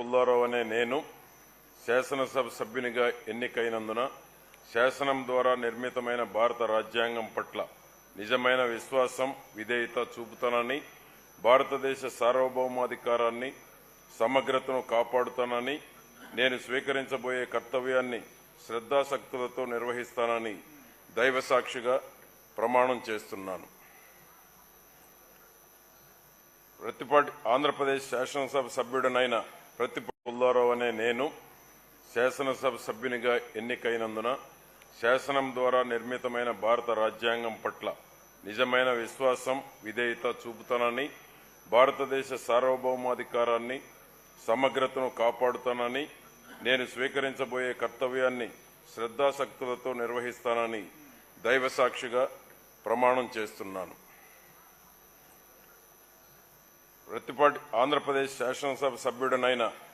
పుల్లారావు అనే నేను శాసనసభ సభ్యునిగా ఎన్నికైనందున శాసనం ద్వారా నిర్మితమైన భారత రాజ్యాంగం పట్ల నిజమైన విశ్వాసం, విధేయత చూపుతానని, భారతదేశ సార్వభౌమాధికారాన్ని, సమగ్రతను కాపాడుతానని, నేను స్వీకరించబోయే కర్తవ్యాన్ని శ్రద్ధాసక్తులతో నిర్వహిస్తానని దైవసాక్షిగా ప్రమాణం చేస్తున్నాను. ఆంధ్రప్రదేశ్ శాసనసభ సభ్యుడనైన పుల్లారావు అనే నేను శాసనసభ సభ్యునిగా ఎన్నికైనందున శాసనం ద్వారా నిర్మితమైన భారత రాజ్యాంగం పట్ల నిజమైన విశ్వాసం, విధేయత చూపుతానని, భారతదేశ సార్వభౌమాధికారాన్ని, సమగ్రతను కాపాడుతానని, నేను స్వీకరించబోయే కర్తవ్యాన్ని శ్రద్ధాసక్తులతో నిర్వహిస్తానని దైవసాక్షిగా ప్రమాణం చేస్తున్నాను. ఆంధ్రప్రదేశ్ శాసనసభ సభ్యుడనైన